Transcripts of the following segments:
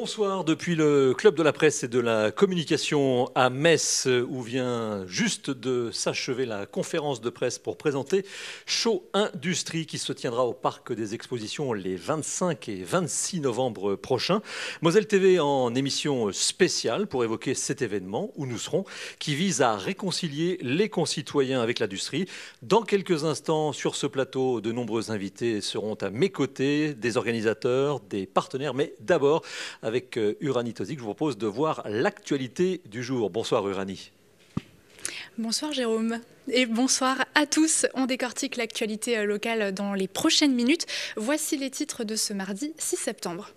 Bonsoir depuis le Club de la Presse et de la Communication à Metz où vient juste de s'achever la conférence de presse pour présenter Show Industrie qui se tiendra au Parc des Expositions les 25 et 26 novembre prochains. Moselle TV en émission spéciale pour évoquer cet événement où nous serons qui vise à réconcilier les concitoyens avec l'industrie. Dans quelques instants sur ce plateau, de nombreux invités seront à mes côtés, des organisateurs, des partenaires, mais d'abord avec Uranie Tozic, je vous propose de voir l'actualité du jour. Bonsoir Uranie. Bonsoir Jérôme et bonsoir à tous. On décortique l'actualité locale dans les prochaines minutes. Voici les titres de ce mardi 6 septembre.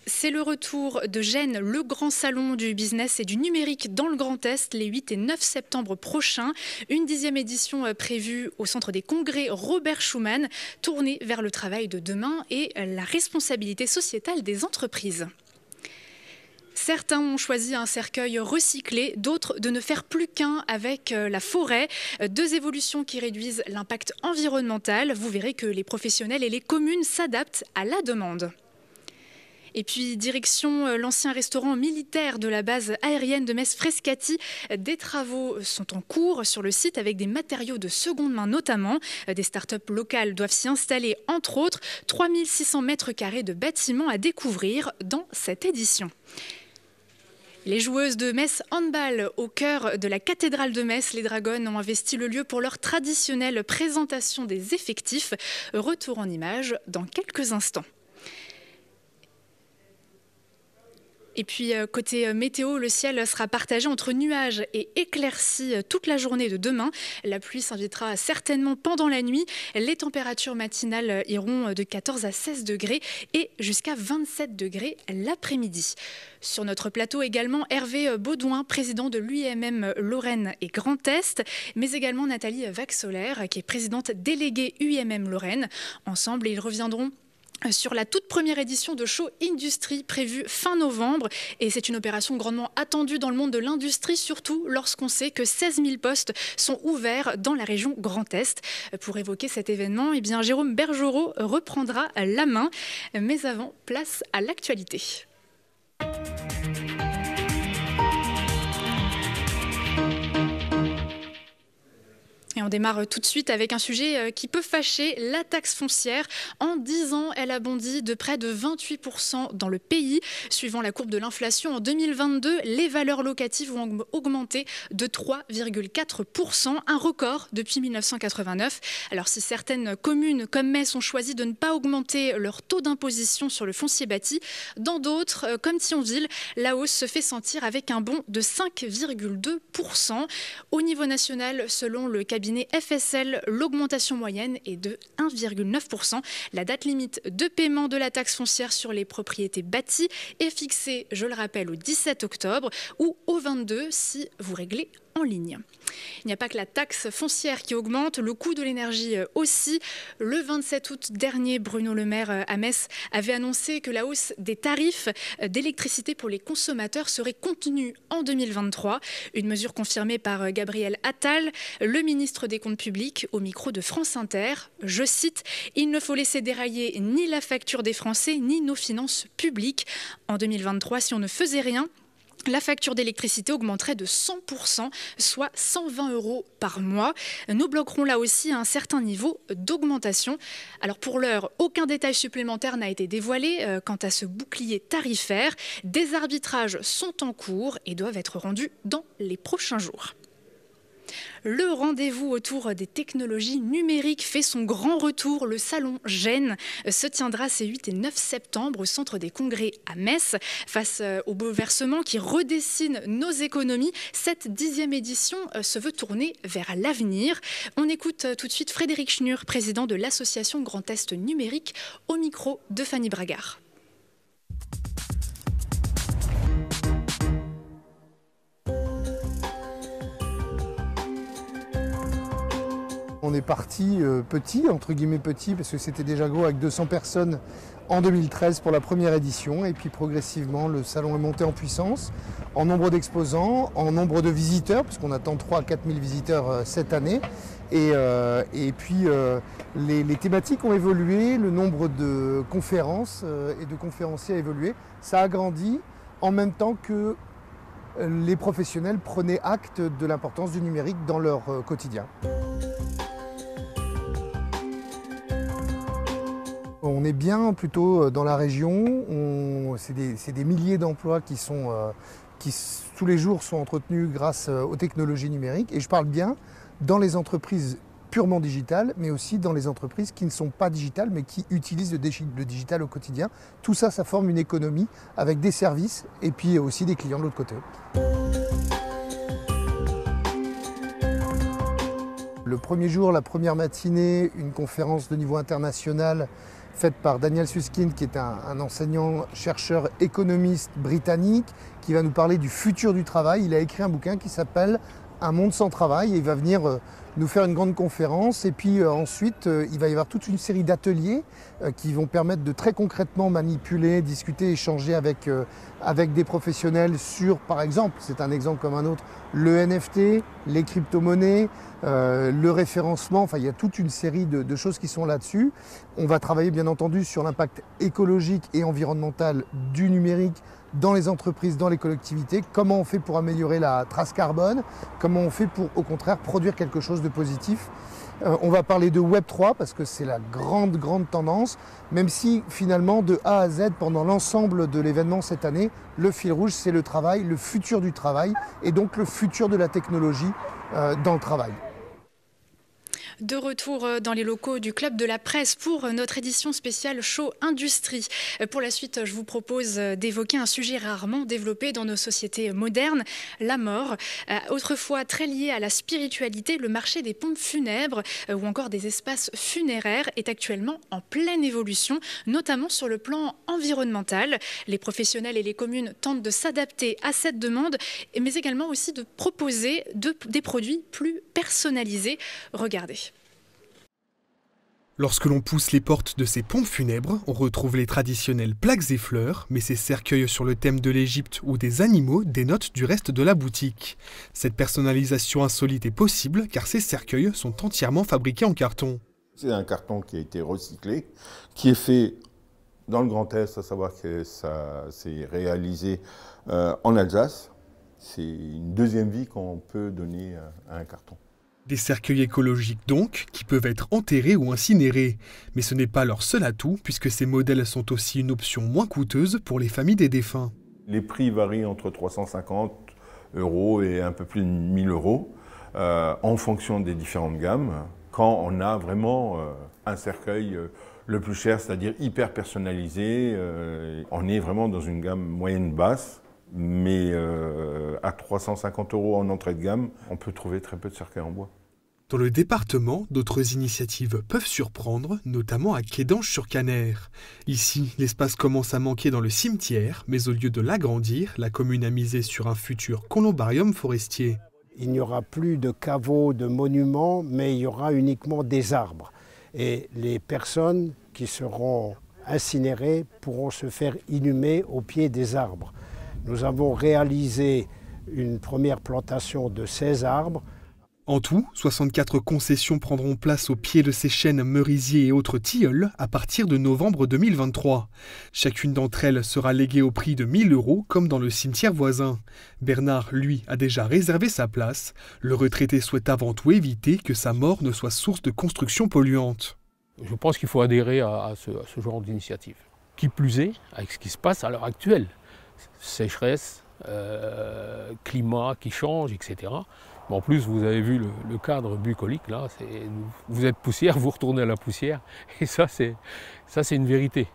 C'est le retour de Gênes, le grand salon du business et du numérique dans le Grand Est, les 8 et 9 septembre prochains. Une 10e édition prévue au centre des congrès Robert Schuman, tournée vers le travail de demain et la responsabilité sociétale des entreprises. Certains ont choisi un cercueil recyclé, d'autres de ne faire plus qu'un avec la forêt. Deux évolutions qui réduisent l'impact environnemental. Vous verrez que les professionnels et les communes s'adaptent à la demande. Et puis, direction l'ancien restaurant militaire de la base aérienne de Metz-Frascati. Des travaux sont en cours sur le site avec des matériaux de seconde main notamment. Des startups locales doivent s'y installer, entre autres. 3600 mètres carrés de bâtiments à découvrir dans cette édition. Les joueuses de Metz Handball au cœur de la cathédrale de Metz, les Dragons ont investi le lieu pour leur traditionnelle présentation des effectifs. Retour en images dans quelques instants. Et puis, côté météo, le ciel sera partagé entre nuages et éclaircies toute la journée de demain. La pluie s'invitera certainement pendant la nuit. Les températures matinales iront de 14 à 16 degrés et jusqu'à 27 degrés l'après-midi. Sur notre plateau également, Hervé Baudouin, président de l'UIMM Lorraine et Grand Est, mais également Nathalie Vaxolaire, qui est présidente déléguée UIMM Lorraine. Ensemble, ils reviendront sur la toute première édition de Show Industrie prévue fin novembre. Et c'est une opération grandement attendue dans le monde de l'industrie, surtout lorsqu'on sait que 16 000 postes sont ouverts dans la région Grand Est. Pour évoquer cet événement, Jérôme Bergerot reprendra la main. Mais avant, place à l'actualité. Et on démarre tout de suite avec un sujet qui peut fâcher, la taxe foncière. En 10 ans, elle a bondi de près de 28% dans le pays. Suivant la courbe de l'inflation, en 2022, les valeurs locatives ont augmenté de 3,4%, un record depuis 1989. Alors si certaines communes comme Metz ont choisi de ne pas augmenter leur taux d'imposition sur le foncier bâti, dans d'autres, comme Thionville, la hausse se fait sentir avec un bond de 5,2%. Au niveau national, selon le cabinet FSL, l'augmentation moyenne est de 1,9%. La date limite de paiement de la taxe foncière sur les propriétés bâties est fixée, je le rappelle, au 17 octobre ou au 22 si vous réglez en ligne. Il n'y a pas que la taxe foncière qui augmente, le coût de l'énergie aussi. Le 27 août dernier, Bruno Le Maire à Metz avait annoncé que la hausse des tarifs d'électricité pour les consommateurs serait contenue en 2023. Une mesure confirmée par Gabriel Attal, le ministre des Comptes publics, au micro de France Inter. Je cite, « Il ne faut laisser dérailler ni la facture des Français, ni nos finances publiques. En 2023, si on ne faisait rien, la facture d'électricité augmenterait de 100%, soit 120 € par mois. Nous bloquerons là aussi un certain niveau d'augmentation. Alors pour l'heure, aucun détail supplémentaire n'a été dévoilé quant à ce bouclier tarifaire. Des arbitrages sont en cours et doivent être rendus dans les prochains jours. Le rendez-vous autour des technologies numériques fait son grand retour. Le salon Gênes se tiendra ces 8 et 9 septembre au centre des congrès à Metz. Face au bouleversement qui redessine nos économies, cette 10e édition se veut tourner vers l'avenir. On écoute tout de suite Frédéric Schnur, président de l'association Grand Est Numérique, au micro de Fanny Bragard. On est parti petit, entre guillemets petit, parce que c'était déjà gros avec 200 personnes en 2013 pour la première édition. Et puis progressivement, le salon est monté en puissance, en nombre d'exposants, en nombre de visiteurs, parce qu'on attend 3 000 à 4 000 visiteurs cette année. Et puis les thématiques ont évolué, le nombre de conférences et de conférenciers a évolué. Ça a grandi en même temps que les professionnels prenaient acte de l'importance du numérique dans leur quotidien. On est bien plutôt dans la région, c'est des milliers d'emplois qui tous les jours sont entretenus grâce aux technologies numériques. Et je parle bien dans les entreprises purement digitales, mais aussi dans les entreprises qui ne sont pas digitales, mais qui utilisent le digital au quotidien. Tout ça, ça forme une économie avec des services et puis aussi des clients de l'autre côté. Le premier jour, la première matinée, une conférence de niveau international faite par Daniel Susskind, qui est un enseignant-chercheur économiste britannique, qui va nous parler du futur du travail. Il a écrit un bouquin qui s'appelle « Un monde sans travail » et il va venir nous faire une grande conférence. Et puis ensuite, il va y avoir toute une série d'ateliers qui vont permettre de très concrètement manipuler, discuter, échanger avec des professionnels sur, par exemple, c'est un exemple comme un autre, le NFT, les crypto-monnaies, le référencement, enfin il y a toute une série de choses qui sont là-dessus. On va travailler bien entendu sur l'impact écologique et environnemental du numérique dans les entreprises, dans les collectivités, comment on fait pour améliorer la trace carbone, comment on fait pour au contraire produire quelque chose de positif. On va parler de Web3 parce que c'est la grande tendance, même si finalement de A à Z pendant l'ensemble de l'événement cette année, le fil rouge c'est le travail, le futur du travail et donc le futur de la technologie dans le travail. De retour dans les locaux du Club de la Presse pour notre édition spéciale Show Industrie. Pour la suite, je vous propose d'évoquer un sujet rarement développé dans nos sociétés modernes, la mort. Autrefois très lié à la spiritualité, le marché des pompes funèbres ou encore des espaces funéraires est actuellement en pleine évolution, notamment sur le plan environnemental. Les professionnels et les communes tentent de s'adapter à cette demande, mais également aussi de proposer des produits plus personnalisés. Regardez. Lorsque l'on pousse les portes de ces pompes funèbres, on retrouve les traditionnelles plaques et fleurs, mais ces cercueils sur le thème de l'Égypte ou des animaux dénotent du reste de la boutique. Cette personnalisation insolite est possible car ces cercueils sont entièrement fabriqués en carton. C'est un carton qui a été recyclé, qui est fait dans le Grand Est, à savoir que ça s'est réalisé en Alsace. C'est une deuxième vie qu'on peut donner à un carton. Des cercueils écologiques donc, qui peuvent être enterrés ou incinérés. Mais ce n'est pas leur seul atout, puisque ces modèles sont aussi une option moins coûteuse pour les familles des défunts. Les prix varient entre 350 € et un peu plus de 1 000 € en fonction des différentes gammes. Quand on a vraiment un cercueil le plus cher, c'est-à-dire hyper personnalisé, on est vraiment dans une gamme moyenne-basse. Mais à 350 € en entrée de gamme, on peut trouver très peu de cercueils en bois. Dans le département, d'autres initiatives peuvent surprendre, notamment à Kédange-sur-Caner. Ici, l'espace commence à manquer dans le cimetière, mais au lieu de l'agrandir, la commune a misé sur un futur columbarium forestier. Il n'y aura plus de caveaux, de monuments, mais il y aura uniquement des arbres. Et les personnes qui seront incinérées pourront se faire inhumer au pied des arbres. Nous avons réalisé une première plantation de 16 arbres. En tout, 64 concessions prendront place au pied de ces chênes, merisiers et autres tilleuls à partir de novembre 2023. Chacune d'entre elles sera léguée au prix de 1 000 € comme dans le cimetière voisin. Bernard, lui, a déjà réservé sa place. Le retraité souhaite avant tout éviter que sa mort ne soit source de construction polluante. Je pense qu'il faut adhérer à ce genre d'initiative. Qui plus est, avec ce qui se passe à l'heure actuelle. Sécheresse, climat qui change, etc. Mais en plus, vous avez vu le cadre bucolique, là, vous êtes poussière, vous retournez à la poussière, et ça c'est une vérité.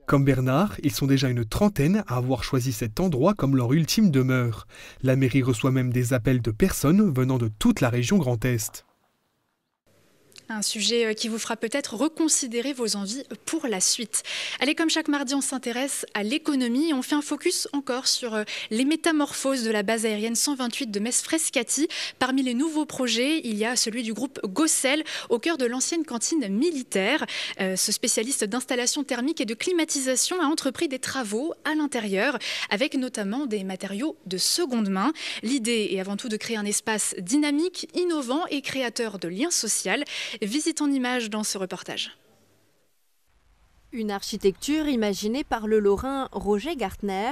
Comme Bernard, ils sont déjà une trentaine à avoir choisi cet endroit comme leur ultime demeure. La mairie reçoit même des appels de personnes venant de toute la région Grand Est. Un sujet qui vous fera peut-être reconsidérer vos envies pour la suite. Allez, comme chaque mardi, on s'intéresse à l'économie et on fait un focus encore sur les métamorphoses de la base aérienne 128 de Metz-Frascati. Parmi les nouveaux projets, il y a celui du groupe Gossel, au cœur de l'ancienne cantine militaire. Ce spécialiste d'installation thermique et de climatisation a entrepris des travaux à l'intérieur, avec notamment des matériaux de seconde main. L'idée est avant tout de créer un espace dynamique, innovant et créateur de liens sociaux. Visite en images dans ce reportage. Une architecture imaginée par le Lorrain Roger Gartner,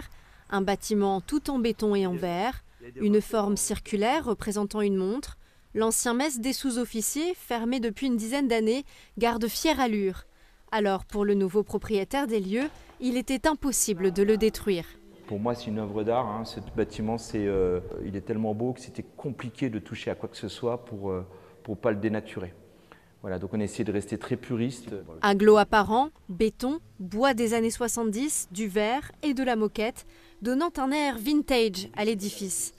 un bâtiment tout en béton et en verre, une forme circulaire représentant une montre. L'ancien mess des sous-officiers, fermé depuis une dizaine d'années, garde fière allure. Alors pour le nouveau propriétaire des lieux, il était impossible de le détruire. Pour moi, c'est une œuvre d'art. Ce bâtiment, il est tellement beau que c'était compliqué de toucher à quoi que ce soit pour ne pas le dénaturer. Voilà, donc on a essayé de rester très puriste. Aglo apparent, béton, bois des années 70, du verre et de la moquette, donnant un air vintage à l'édifice.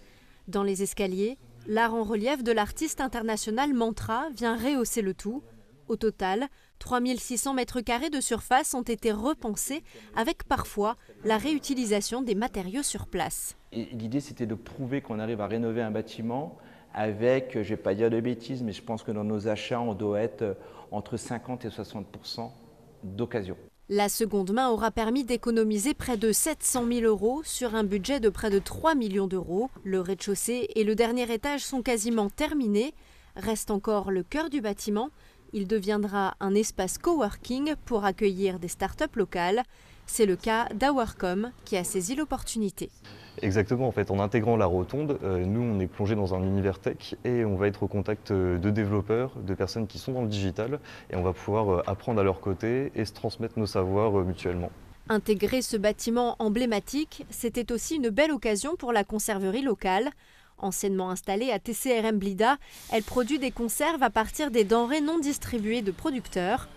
Dans les escaliers, l'art en relief de l'artiste international Mantra vient rehausser le tout. Au total, 3600 mètres carrés de surface ont été repensés avec parfois la réutilisation des matériaux sur place. L'idée, c'était de prouver qu'on arrive à rénover un bâtiment avec, je ne vais pas dire de bêtises, mais je pense que dans nos achats, on doit être entre 50 et 60% d'occasion. La seconde main aura permis d'économiser près de 700 000 € sur un budget de près de 3 millions d'euros. Le rez-de-chaussée et le dernier étage sont quasiment terminés. Reste encore le cœur du bâtiment. Il deviendra un espace coworking pour accueillir des startups locales. C'est le cas d'Hourcom qui a saisi l'opportunité. Exactement, en fait, en intégrant la rotonde, nous on est plongé dans un univers tech et on va être au contact de développeurs, de personnes qui sont dans le digital et on va pouvoir apprendre à leur côté et se transmettre nos savoirs mutuellement. Intégrer ce bâtiment emblématique, c'était aussi une belle occasion pour la conserverie locale. Anciennement installée à TCRM Blida, elle produit des conserves à partir des denrées non distribuées de producteurs.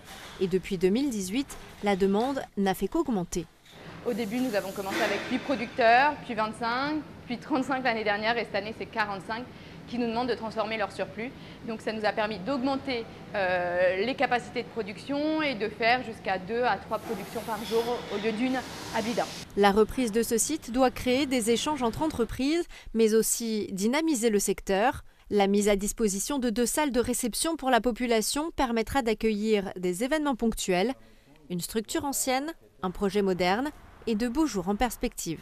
Et depuis 2018, la demande n'a fait qu'augmenter. Au début, nous avons commencé avec 8 producteurs, puis 25, puis 35 l'année dernière et cette année, c'est 45 qui nous demandent de transformer leur surplus. Donc ça nous a permis d'augmenter les capacités de production et de faire jusqu'à 2 à 3 productions par jour au lieu d'une à Blida. La reprise de ce site doit créer des échanges entre entreprises, mais aussi dynamiser le secteur. La mise à disposition de 2 salles de réception pour la population permettra d'accueillir des événements ponctuels, une structure ancienne, un projet moderne et de beaux jours en perspective.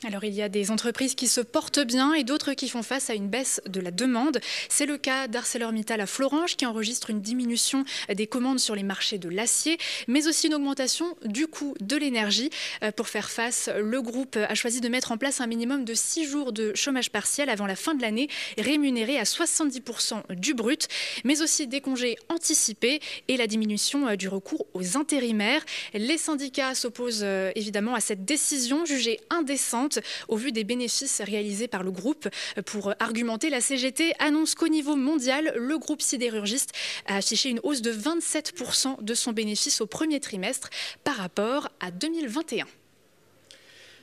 Alors il y a des entreprises qui se portent bien et d'autres qui font face à une baisse de la demande. C'est le cas d'ArcelorMittal à Florange qui enregistre une diminution des commandes sur les marchés de l'acier, mais aussi une augmentation du coût de l'énergie. Pour faire face, le groupe a choisi de mettre en place un minimum de 6 jours de chômage partiel avant la fin de l'année, rémunéré à 70% du brut, mais aussi des congés anticipés et la diminution du recours aux intérimaires. Les syndicats s'opposent évidemment à cette décision jugée indécente au vu des bénéfices réalisés par le groupe. Pour argumenter, la CGT annonce qu'au niveau mondial, le groupe sidérurgiste a affiché une hausse de 27% de son bénéfice au premier trimestre par rapport à 2021.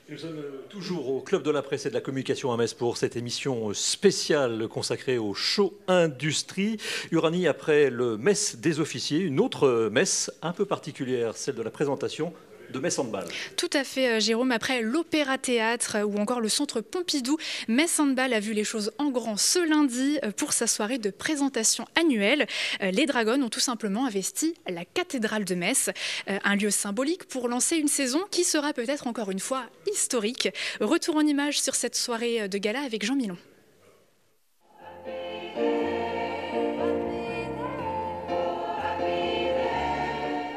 Nous sommes toujours au Club de la Presse et de la Communication à Metz pour cette émission spéciale consacrée au Show Industrie. Uranie, après le Mess des officiers, une autre messe un peu particulière, celle de la présentation de Metz Handball. Tout à fait, Jérôme. Après l'Opéra-Théâtre ou encore le Centre Pompidou, Metz Handball a vu les choses en grand ce lundi pour sa soirée de présentation annuelle. Les Dragons ont tout simplement investi la cathédrale de Metz, un lieu symbolique pour lancer une saison qui sera peut-être encore une fois historique. Retour en images sur cette soirée de gala avec Jean Milon.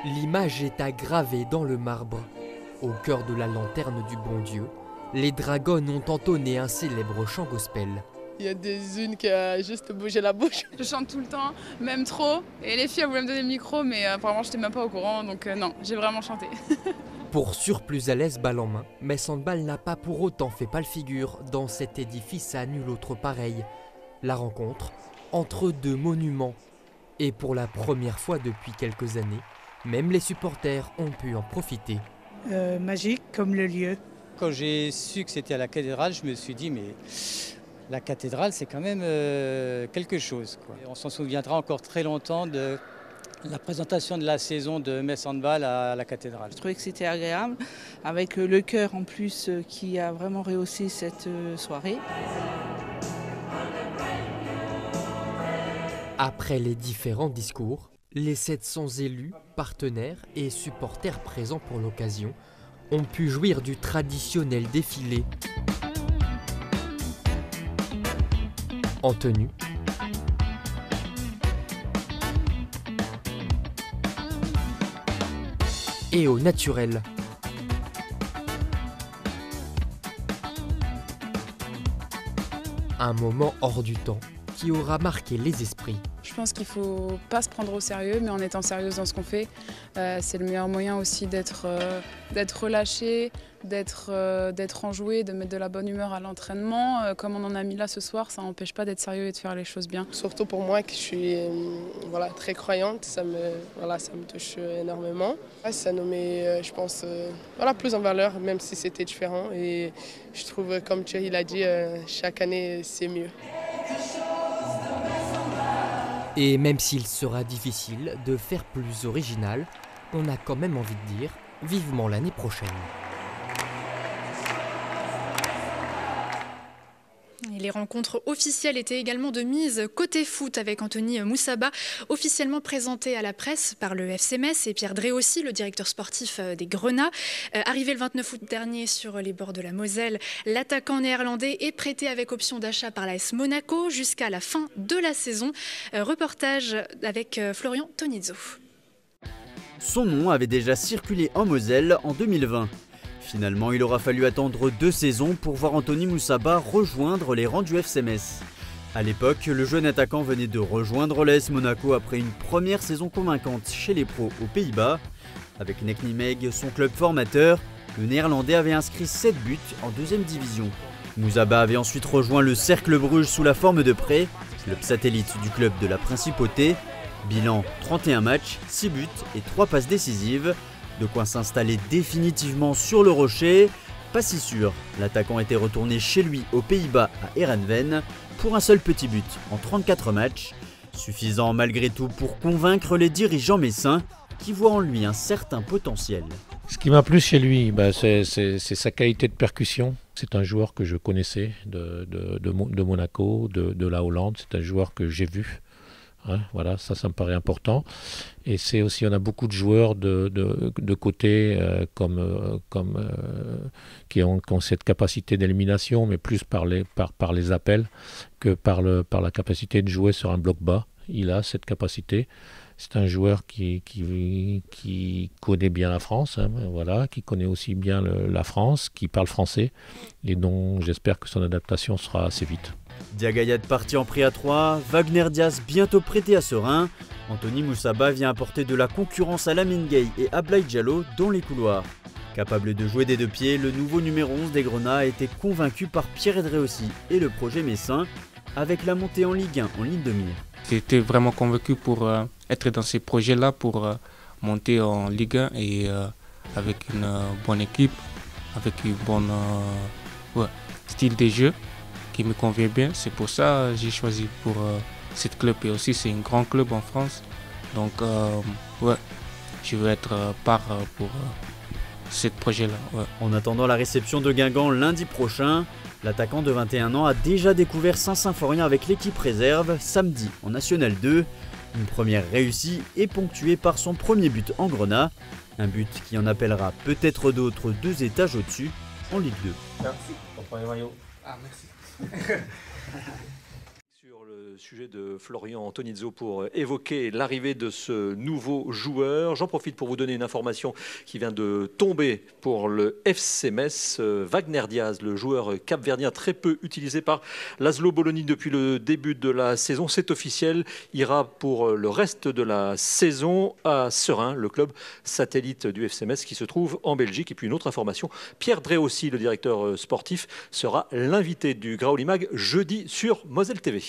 L'image est à graver dans le marbre. Au cœur de la lanterne du bon Dieu, les Dragons ont entonné un célèbre chant gospel. Il y a des unes qui a juste bougé la bouche. Je chante tout le temps, même trop. Et les filles voulaient me donner le micro, mais apparemment je n'étais même pas au courant, donc non, j'ai vraiment chanté. Pour surplus à l'aise balle en main, Metz Handball n'a pas pour autant fait pâle figure dans cet édifice à nul autre pareil. La rencontre entre 2 monuments. Et pour la première fois depuis quelques années, même les supporters ont pu en profiter. Magique comme le lieu. Quand j'ai su que c'était à la cathédrale, je me suis dit mais La cathédrale, c'est quand même quelque chose, quoi. On s'en souviendra encore très longtemps de la présentation de la saison de Metz Handball à la cathédrale. Je trouvais que c'était agréable, avec le chœur en plus qui a vraiment rehaussé cette soirée. Après les différents discours, les 700 élus, partenaires et supporters présents pour l'occasion ont pu jouir du traditionnel défilé en tenue, et au naturel. Un moment hors du temps qui aura marqué les esprits. Je pense qu'il ne faut pas se prendre au sérieux, mais en étant sérieuse dans ce qu'on fait, c'est le meilleur moyen aussi d'être relâché, d'être enjoué, de mettre de la bonne humeur à l'entraînement. Comme on en a mis là ce soir, ça n'empêche pas d'être sérieux et de faire les choses bien. Surtout pour moi, que je suis très croyante, ça me touche énormément. Ça nous met, je pense, plus en valeur, même si c'était différent. Et je trouve, comme Thierry l'a dit, chaque année, c'est mieux. Et même s'il sera difficile de faire plus original, on a quand même envie de dire vivement l'année prochaine. Et les rencontres officielles étaient également de mise côté foot avec Anthony Moussaba, officiellement présenté à la presse par le FC Metz, et Pierre Dréossi, le directeur sportif des Grenats. Arrivé le 29 août dernier sur les bords de la Moselle, l'attaquant néerlandais est prêté avec option d'achat par l'AS Monaco jusqu'à la fin de la saison. Reportage avec Florian Tonizzo. Son nom avait déjà circulé en Moselle en 2020. Finalement, il aura fallu attendre 2 saisons pour voir Anthony Moussaba rejoindre les rangs du FC Metz. A l'époque, le jeune attaquant venait de rejoindre l'AS Monaco après une première saison convaincante chez les pros aux Pays-Bas. Avec Nek Nimeg, son club formateur, le néerlandais avait inscrit 7 buts en 2e division. Moussaba avait ensuite rejoint le Cercle Bruges sous la forme de prêt, club satellite du club de la Principauté. Bilan 31 matchs, 6 buts et 3 passes décisives. De quoi s'installer définitivement sur le rocher. Pas si sûr, l'attaquant était retourné chez lui aux Pays-Bas à Heerenveen pour un seul petit but en 34 matchs. Suffisant malgré tout pour convaincre les dirigeants messins qui voient en lui un certain potentiel. Ce qui m'a plu chez lui, c'est sa qualité de percussion. C'est un joueur que je connaissais de Monaco, de la Hollande. C'est un joueur que j'ai vu. Hein, voilà, ça me paraît important. Et c'est aussi, on a beaucoup de joueurs de côté qui ont cette capacité d'élimination, mais plus par les appels que par la capacité de jouer sur un bloc bas. Il a cette capacité. C'est un joueur qui connaît bien la France, hein, voilà, qui connaît aussi bien la France, qui parle français, et dont j'espère que son adaptation sera assez vite. Diagayad parti en prêt à 3, Wagner Diaz bientôt prêté à Serein. Anthony Moussaba vient apporter de la concurrence à Lamine Gueye et Ablaye Diallo dans les couloirs. Capable de jouer des 2 pieds, le nouveau numéro 11 des Grenats a été convaincu par Pierre Dréossi et le projet messin, avec la montée en Ligue 1 en ligne de mire. J'étais vraiment convaincu pour être dans ces projets-là, pour monter en Ligue 1 et avec une bonne équipe, avec une bonne style de jeu qui me convient bien. C'est pour ça que j'ai choisi pour cette club. Et aussi, c'est un grand club en France. Donc, je veux être part pour ce projet-là. Ouais. En attendant la réception de Guingamp lundi prochain, l'attaquant de 21 ans a déjà découvert Saint-Symphorien avec l'équipe réserve samedi en National 2. Une première réussie et ponctuée par son premier but en Grenat. Un but qui en appellera peut-être d'autres 2 étages au-dessus en Ligue 2. Merci. Ton premier maillot. Ah, merci. Sur le sujet de Florian Tonizzo pour évoquer l'arrivée de ce nouveau joueur, j'en profite pour vous donner une information qui vient de tomber pour le FC Metz. Wagner Diaz, le joueur capverdien très peu utilisé par Laszlo Bologna depuis le début de la saison, c'est officiel, ira pour le reste de la saison à Serein, le club satellite du FC Metz qui se trouve en Belgique. Et puis une autre information, Pierre Dréossi, le directeur sportif, sera l'invité du Graouli Mag jeudi sur Moselle TV.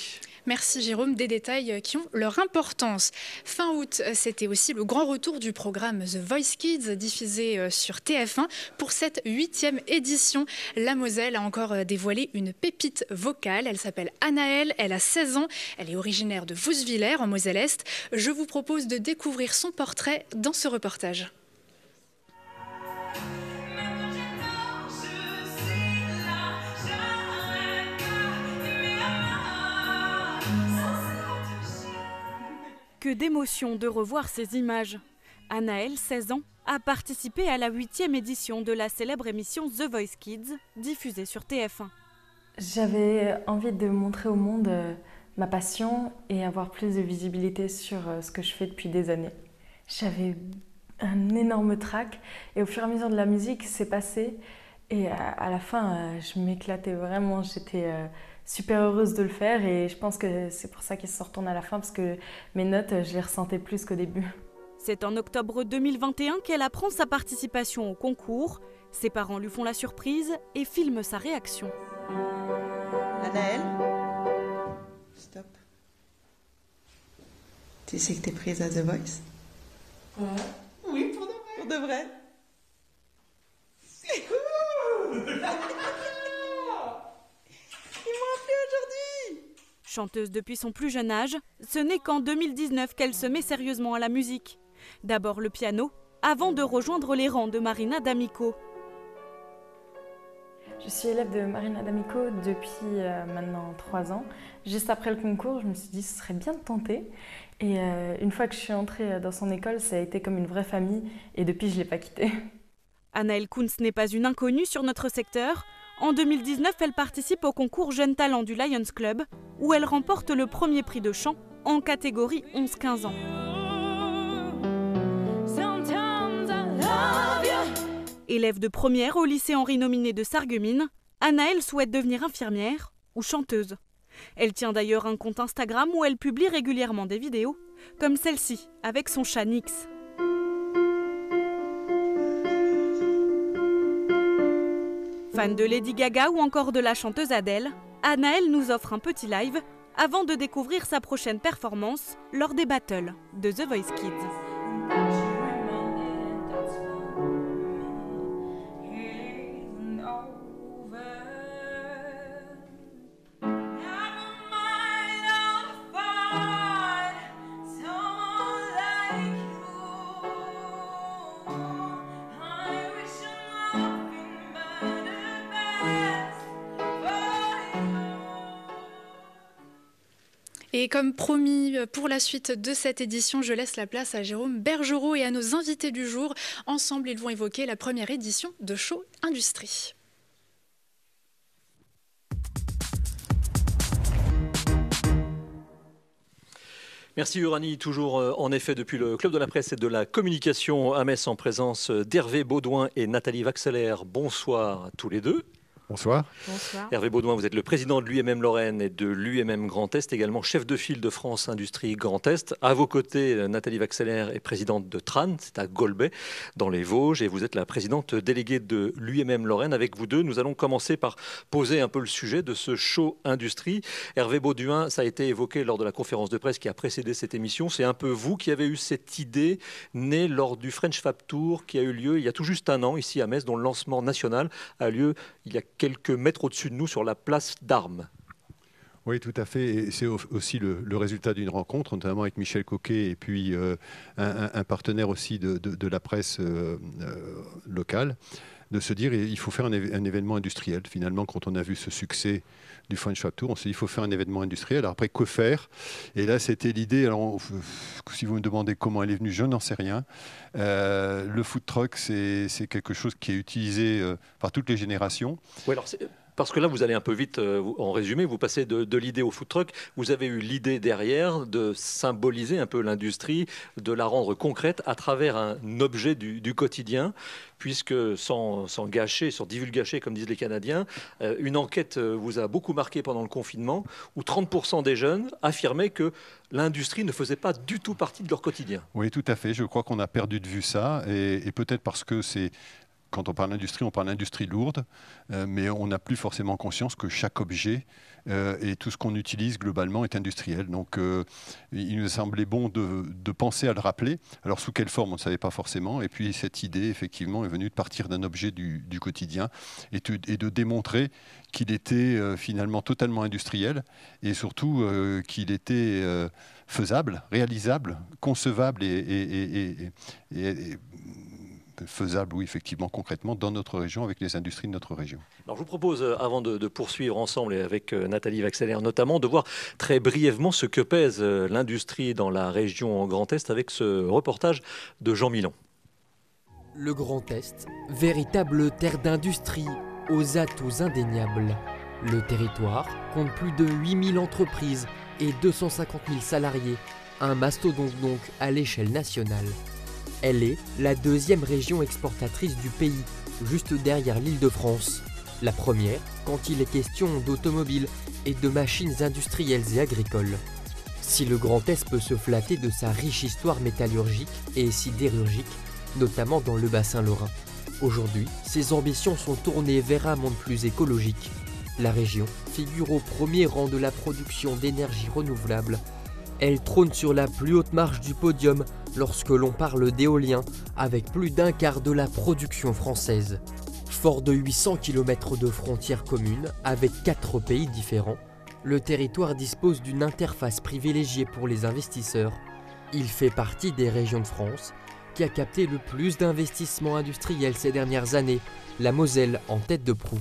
Merci Jérôme, des détails qui ont leur importance. Fin août, c'était aussi le grand retour du programme The Voice Kids diffusé sur TF1. Pour cette 8e édition, la Moselle a encore dévoilé une pépite vocale. Elle s'appelle Anaëlle, elle a 16 ans, elle est originaire de Vousvillers en Moselle-Est. Je vous propose de découvrir son portrait dans ce reportage. Que d'émotion de revoir ces images. Anaëlle, 16 ans, a participé à la 8e édition de la célèbre émission The Voice Kids, diffusée sur TF1. J'avais envie de montrer au monde ma passion et avoir plus de visibilité sur ce que je fais depuis des années. J'avais un énorme trac et au fur et à mesure de la musique, c'est passé. Et à la fin, je m'éclatais vraiment, j'étais super heureuse de le faire et je pense que c'est pour ça qu'ils se retournent à la fin parce que mes notes, je les ressentais plus qu'au début. C'est en octobre 2021 qu'elle apprend sa participation au concours. Ses parents lui font la surprise et filment sa réaction. Anaëlle, stop. Tu sais que t'es prise à The Voice? Ouais. Oui, pour de vrai. Pour de vrai. C'est cool. Ils m'ont appelé aujourd'hui. Chanteuse depuis son plus jeune âge, ce n'est qu'en 2019 qu'elle se met sérieusement à la musique. D'abord le piano, avant de rejoindre les rangs de Marina D'Amico. Je suis élève de Marina D'Amico depuis maintenant 3 ans. Juste après le concours, je me suis dit que ce serait bien de tenter. Et une fois que je suis entrée dans son école, ça a été comme une vraie famille et depuis, je ne l'ai pas quittée. Anaëlle Kunz n'est pas une inconnue sur notre secteur. En 2019, elle participe au concours Jeunes Talents du Lions Club, où elle remporte le premier prix de chant en catégorie 11-15 ans. Élève de première au lycée Henri Nominé de Sarreguemines, Anaëlle souhaite devenir infirmière ou chanteuse. Elle tient d'ailleurs un compte Instagram où elle publie régulièrement des vidéos, comme celle-ci, avec son chat Nix. Fan de Lady Gaga ou encore de la chanteuse Adele, Anaëlle nous offre un petit live avant de découvrir sa prochaine performance lors des battles de The Voice Kids. Et comme promis, pour la suite de cette édition, je laisse la place à Jérôme Bergerot et à nos invités du jour. Ensemble, ils vont évoquer la première édition de Show Industrie. Merci Uranie, toujours en effet depuis le Club de la Presse et de la Communication à Metz en présence d'Hervé Baudouin et Nathalie Vaxelaire. Bonsoir à tous les deux. Bonsoir. Bonsoir. Hervé Baudouin, vous êtes le président de l'UMM Lorraine et de l'UMM Grand Est, également chef de file de France Industrie Grand Est. À vos côtés, Nathalie Vaxelaire est présidente de Tran, c'est à Golbet, dans les Vosges, et vous êtes la présidente déléguée de l'UMM Lorraine. Avec vous deux, nous allons commencer par poser un peu le sujet de ce show industrie. Hervé Baudouin, ça a été évoqué lors de la conférence de presse qui a précédé cette émission. C'est un peu vous qui avez eu cette idée née lors du French Fab Tour qui a eu lieu il y a tout juste un an ici à Metz, dont le lancement national a lieu il y a quelques mètres au-dessus de nous sur la place d'Armes. Oui, tout à fait. Et c'est aussi le résultat d'une rencontre, notamment avec Michel Coquet et puis un partenaire aussi de la presse locale, de se dire il faut faire un événement industriel. Finalement, quand on a vu ce succès du French Fab Tour, on s'est dit il faut faire un événement industriel. Alors après, que faire? Et là, c'était l'idée. Alors, si vous me demandez comment elle est venue, je n'en sais rien. Le food truck, c'est quelque chose qui est utilisé par toutes les générations. Oui, alors parce que là, vous allez un peu vite en résumé, vous passez de l'idée au food truck. Vous avez eu l'idée derrière de symboliser un peu l'industrie, de la rendre concrète à travers un objet du quotidien, puisque sans gâcher, sans divulgacher, comme disent les Canadiens, une enquête vous a beaucoup marqué pendant le confinement, où 30% des jeunes affirmaient que l'industrie ne faisait pas du tout partie de leur quotidien. Oui, tout à fait. Je crois qu'on a perdu de vue ça, et peut-être parce que c'est quand on parle d'industrie lourde, mais on n'a plus forcément conscience que chaque objet et tout ce qu'on utilise globalement est industriel. Donc il nous a semblé bon de penser à le rappeler. Alors sous quelle forme, on ne savait pas forcément. Et puis cette idée, effectivement, est venue de partir d'un objet du quotidien et de démontrer qu'il était finalement totalement industriel et surtout qu'il était faisable, réalisable, concevable et faisable, oui, effectivement, concrètement, dans notre région, avec les industries de notre région. Alors, je vous propose, avant de poursuivre ensemble et avec Nathalie Vaxelaire notamment, de voir très brièvement ce que pèse l'industrie dans la région Grand Est avec ce reportage de Jean Milon. Le Grand Est, véritable terre d'industrie aux atouts indéniables. Le territoire compte plus de 8000 entreprises et 250 000 salariés, un mastodonte donc à l'échelle nationale. Elle est la deuxième région exportatrice du pays, juste derrière l'Île-de-France. La première quand il est question d'automobiles et de machines industrielles et agricoles. Si le Grand Est peut se flatter de sa riche histoire métallurgique et sidérurgique, notamment dans le bassin lorrain, aujourd'hui, ses ambitions sont tournées vers un monde plus écologique. La région figure au premier rang de la production d'énergie renouvelable. Elle trône sur la plus haute marche du podium lorsque l'on parle d'éolien, avec plus d'un quart de la production française. Fort de 800 km de frontières communes avec 4 pays différents, le territoire dispose d'une interface privilégiée pour les investisseurs. Il fait partie des régions de France qui a capté le plus d'investissements industriels ces dernières années, la Moselle en tête de proue.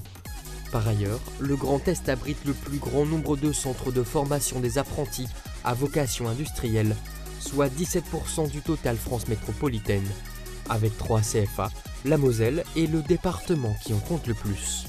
Par ailleurs, le Grand Est abrite le plus grand nombre de centres de formation des apprentis à vocation industrielle, soit 17% du total France métropolitaine. Avec 3 CFA, la Moselle est le département qui en compte le plus.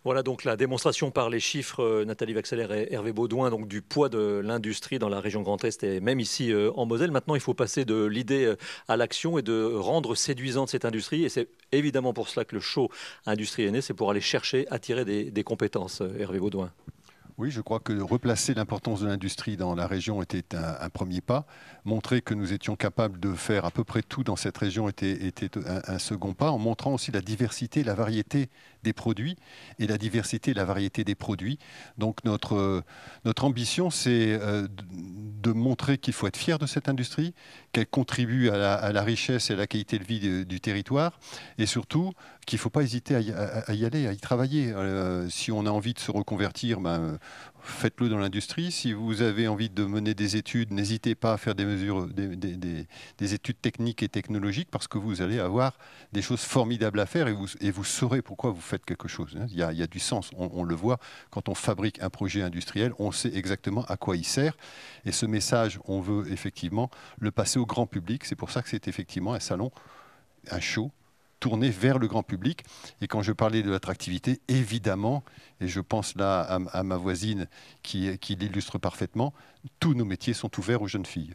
Voilà donc la démonstration par les chiffres, Nathalie Vaxelaire et Hervé Baudouin, donc du poids de l'industrie dans la région Grand Est et même ici en Moselle. Maintenant, il faut passer de l'idée à l'action et de rendre séduisante cette industrie. Et c'est évidemment pour cela que le show Industrie est né, c'est pour aller chercher, attirer des compétences, Hervé Baudouin. Oui, je crois que replacer l'importance de l'industrie dans la région était un premier pas. Montrer que nous étions capables de faire à peu près tout dans cette région était un second pas, en montrant aussi la diversité, la variété des produits et la diversité et la variété des produits. Donc notre ambition, c'est de montrer qu'il faut être fier de cette industrie, qu'elle contribue à la richesse et à la qualité de vie du territoire, et surtout qu'il ne faut pas hésiter à y aller, à y travailler. Si on a envie de se reconvertir, faites-le dans l'industrie. Si vous avez envie de mener des études, n'hésitez pas à faire des études techniques et technologiques, parce que vous allez avoir des choses formidables à faire et vous saurez pourquoi vous faites quelque chose. Il y a du sens, on le voit quand on fabrique un projet industriel, on sait exactement à quoi il sert. Et ce message, on veut effectivement le passer au grand public. C'est pour ça que c'est effectivement un salon, un show tourné vers le grand public. Et quand je parlais de l'attractivité, évidemment, et je pense là à ma voisine qui l'illustre parfaitement, tous nos métiers sont ouverts aux jeunes filles.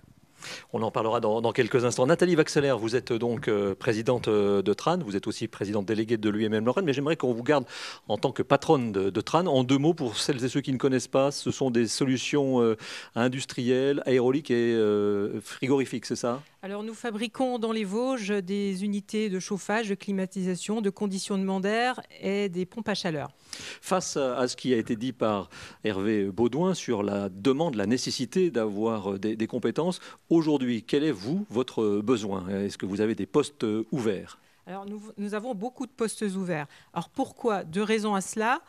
On en parlera dans quelques instants. Nathalie Vaxelaire, vous êtes donc présidente de Tran, vous êtes aussi présidente déléguée de l'UMM Lorraine, mais j'aimerais qu'on vous garde en tant que patronne de Tran. En 2 mots, pour celles et ceux qui ne connaissent pas, ce sont des solutions industrielles, aéroliques et frigorifiques, c'est ça ? Alors nous fabriquons dans les Vosges des unités de chauffage, de climatisation, de conditionnement d'air et des pompes à chaleur. Face à ce qui a été dit par Hervé Baudouin sur la demande, la nécessité d'avoir des compétences, aujourd'hui, quel est votre besoin ? Est-ce que vous avez des postes ouverts ? Alors nous avons beaucoup de postes ouverts. Alors pourquoi ? 2 raisons à cela.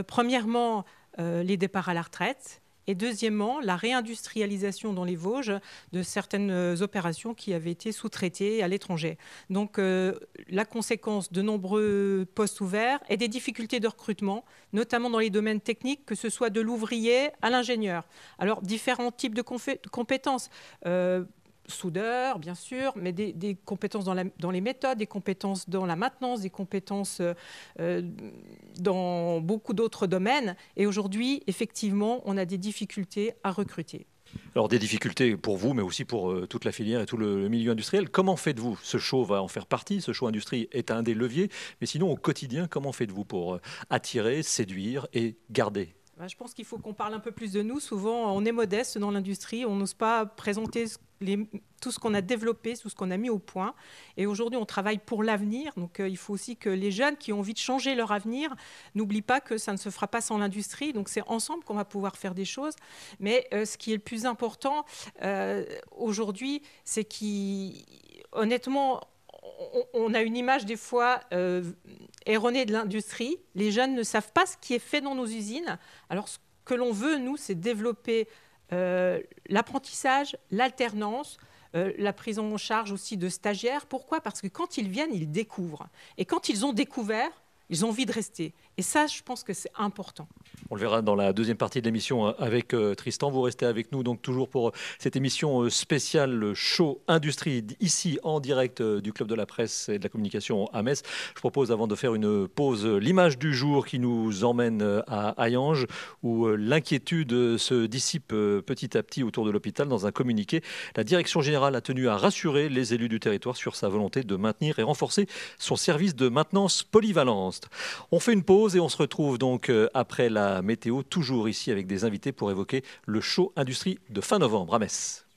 Premièrement, les départs à la retraite. Et deuxièmement, la réindustrialisation dans les Vosges de certaines opérations qui avaient été sous-traitées à l'étranger. Donc la conséquence de nombreux postes ouverts et des difficultés de recrutement, notamment dans les domaines techniques, que ce soit de l'ouvrier à l'ingénieur. Alors différents types de compétences. Soudeur, bien sûr, mais des compétences dans les méthodes, des compétences dans la maintenance, des compétences dans beaucoup d'autres domaines. Et aujourd'hui, effectivement, on a des difficultés à recruter. Alors des difficultés pour vous, mais aussi pour toute la filière et tout le milieu industriel. Comment faites-vous ? Ce show va en faire partie, ce show industrie est un des leviers. Mais sinon, au quotidien, comment faites-vous pour attirer, séduire et garder Je pense qu'il faut qu'on parle un peu plus de nous. Souvent, on est modeste dans l'industrie, on n'ose pas présenter tout ce qu'on a développé, tout ce qu'on a mis au point. Et aujourd'hui, on travaille pour l'avenir. Donc, il faut aussi que les jeunes qui ont envie de changer leur avenir n'oublient pas que ça ne se fera pas sans l'industrie. Donc, c'est ensemble qu'on va pouvoir faire des choses. Mais ce qui est le plus important aujourd'hui, c'est qu'honnêtement, on a une image des fois erronée de l'industrie. Les jeunes ne savent pas ce qui est fait dans nos usines. Alors, ce que l'on veut, nous, c'est développer l'apprentissage, l'alternance, la prise en charge aussi de stagiaires. Pourquoi ? Parce que quand ils viennent, ils découvrent. Et quand ils ont découvert, ils ont envie de rester. Et ça, je pense que c'est important. On le verra dans la deuxième partie de l'émission avec Tristan. Vous restez avec nous donc toujours pour cette émission spéciale Show Industrie, ici en direct du Club de la Presse et de la Communication à Metz. Je propose, avant de faire une pause, l'image du jour qui nous emmène à Hayange, où l'inquiétude se dissipe petit à petit autour de l'hôpital. Dans un communiqué, la Direction Générale a tenu à rassurer les élus du territoire sur sa volonté de maintenir et renforcer son service de maintenance polyvalente. On fait une pause et on se retrouve donc après la météo, toujours ici avec des invités pour évoquer le Show Industrie de fin novembre à Metz.